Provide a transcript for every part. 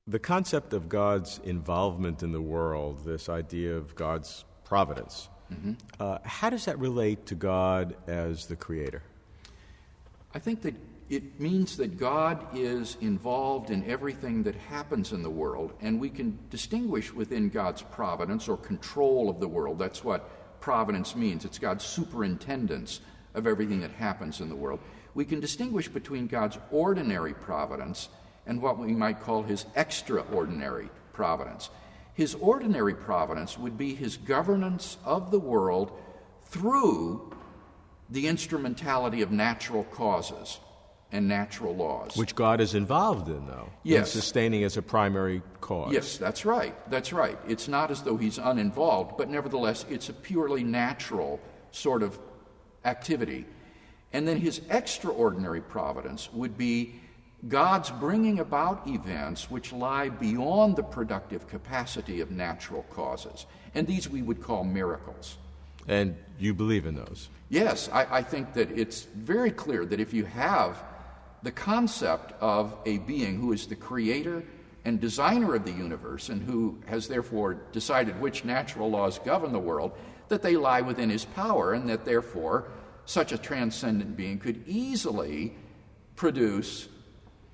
The concept of God's involvement in the world, this idea of God's providence, how does that relate to God as the creator? I think that it means that God is involved in everything that happens in the world, and we can distinguish within God's providence or control of the world. That's what providence means. It's God's superintendence of everything that happens in the world. We can distinguish between God's ordinary providence and what we might call his extraordinary providence. His ordinary providence would be his governance of the world through the instrumentality of natural causes and natural laws. Which God is involved in, though. Yes. In sustaining as a primary cause. Yes, that's right. That's right. It's not as though he's uninvolved, but nevertheless, it's a purely natural sort of activity. And then his extraordinary providence would be God's bringing about events which lie beyond the productive capacity of natural causes. And these we would call miracles. And you believe in those? Yes, I think that it's very clear that if you have the concept of a being who is the creator and designer of the universe and who has therefore decided which natural laws govern the world, that they lie within his power, and that therefore such a transcendent being could easily produce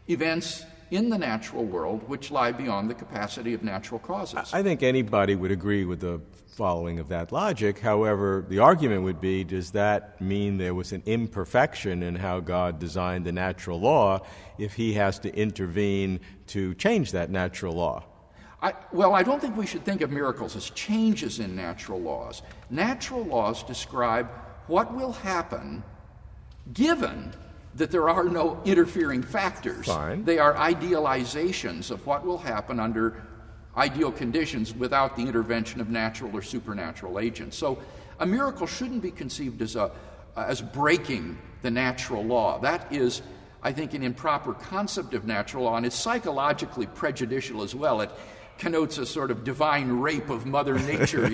events in the natural world which lie beyond the capacity of natural causes. I think anybody would agree with the following of that logic. However, the argument would be, does that mean there was an imperfection in how God designed the natural law if he has to intervene to change that natural law? I don't think we should think of miracles as changes in natural laws. Natural laws describe what will happen given that there are no interfering factors. Fine. They are idealizations of what will happen under ideal conditions without the intervention of natural or supernatural agents. So a miracle shouldn't be conceived as breaking the natural law. That is, I think, an improper concept of natural law, and it's psychologically prejudicial as well. It connotes a sort of divine rape of Mother Nature,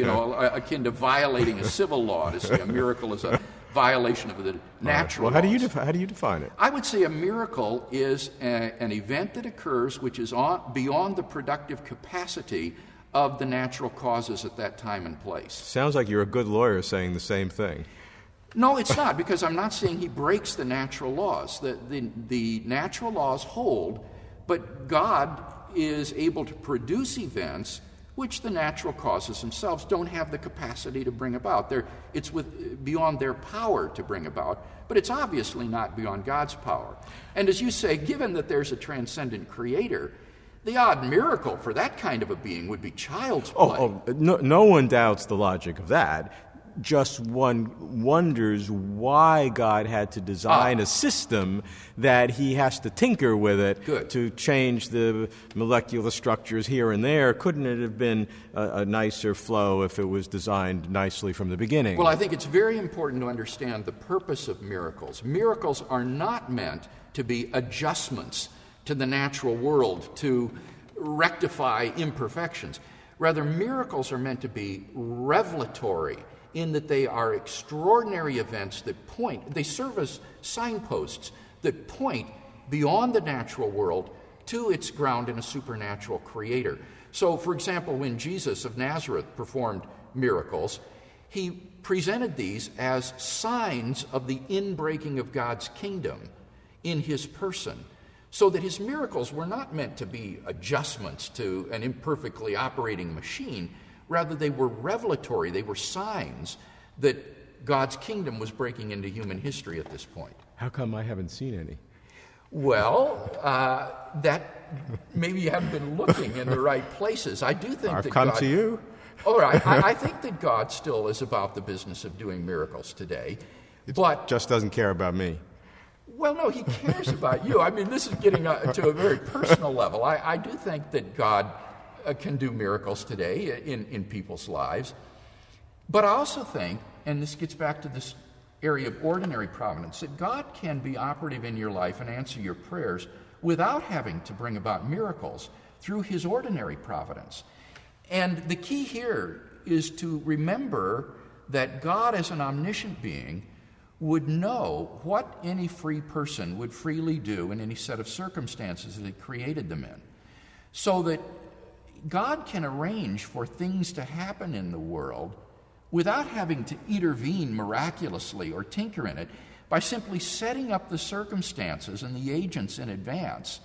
akin to violating a civil law, to say a miracle is a violation of the natural laws. Well, how do you define it? I would say a miracle is an event that occurs which is beyond the productive capacity of the natural causes at that time and place. Sounds like you're a good lawyer saying the same thing. No, it's not, because I'm not saying he breaks the natural laws. The natural laws hold, but God is able to produce events which the natural causes themselves don't have the capacity to bring about. It's beyond their power to bring about, but it's obviously not beyond God's power. And as you say, given that there's a transcendent creator, the odd miracle for that kind of a being would be child's play. No one doubts the logic of that. Just one wonders why God had to design a system that he has to tinker with it to change the molecular structures here and there. Couldn't it have been a nicer flow if it was designed nicely from the beginning? Well, I think it's very important to understand the purpose of miracles. Miracles are not meant to be adjustments to the natural world to rectify imperfections. Rather, miracles are meant to be revelatory, in that they are extraordinary events they serve as signposts that point beyond the natural world to its ground in a supernatural creator. So, for example, when Jesus of Nazareth performed miracles, he presented these as signs of the inbreaking of God's kingdom in his person, so that his miracles were not meant to be adjustments to an imperfectly operating machine. Rather, they were revelatory. They were signs that God's kingdom was breaking into human history at this point. How come I haven't seen any? Well, that maybe you haven't been looking in the right places. I do think I've come to you. All right. I think that God still is about the business of doing miracles today. But just doesn't care about me. Well, no, he cares about you. I mean, this is getting to a very personal level. I do think that God can do miracles today in people's lives. But I also think, and this gets back to this area of ordinary providence, that God can be operative in your life and answer your prayers without having to bring about miracles through his ordinary providence. And the key here is to remember that God, as an omniscient being, would know what any free person would freely do in any set of circumstances that he created them in. so that God can arrange for things to happen in the world without having to intervene miraculously or tinker in it, by simply setting up the circumstances and the agents in advance,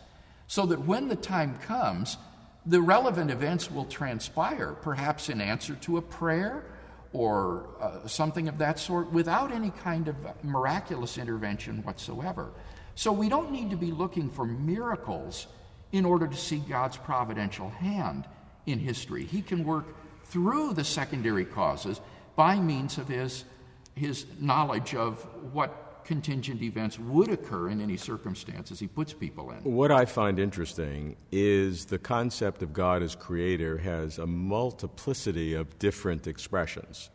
so that when the time comes, the relevant events will transpire, perhaps in answer to a prayer or something of that sort, without any kind of miraculous intervention whatsoever. So we don't need to be looking for miracles in order to see God's providential hand in history. He can work through the secondary causes by means of his knowledge of what contingent events would occur in any circumstances he puts people in. What I find interesting is the concept of God as creator has a multiplicity of different expressions,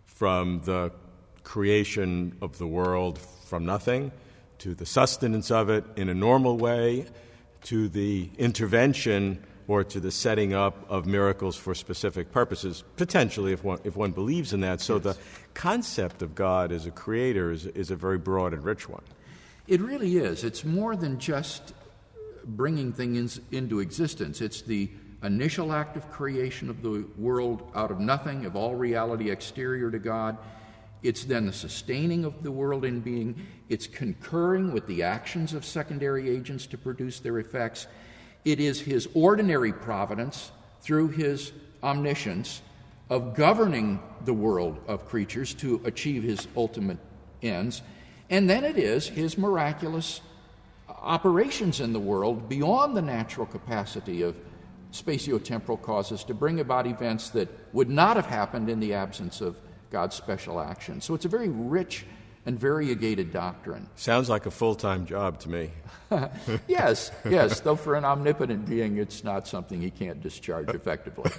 from the creation of the world from nothing, to the sustenance of it in a normal way, to the intervention or to the setting up of miracles for specific purposes, potentially if one believes in that. So the concept of God as a creator is a very broad and rich one. It really is. It's more than just bringing things into existence. It's the initial act of creation of the world out of nothing, of all reality exterior to God. It's then the sustaining of the world in being. It's concurring with the actions of secondary agents to produce their effects. It is his ordinary providence through his omniscience of governing the world of creatures to achieve his ultimate ends. And then it is his miraculous operations in the world beyond the natural capacity of spatiotemporal causes to bring about events that would not have happened in the absence of God's special action. So it's a very rich and variegated doctrine. Sounds like a full-time job to me. Yes, though for an omnipotent being, it's not something he can't discharge effectively.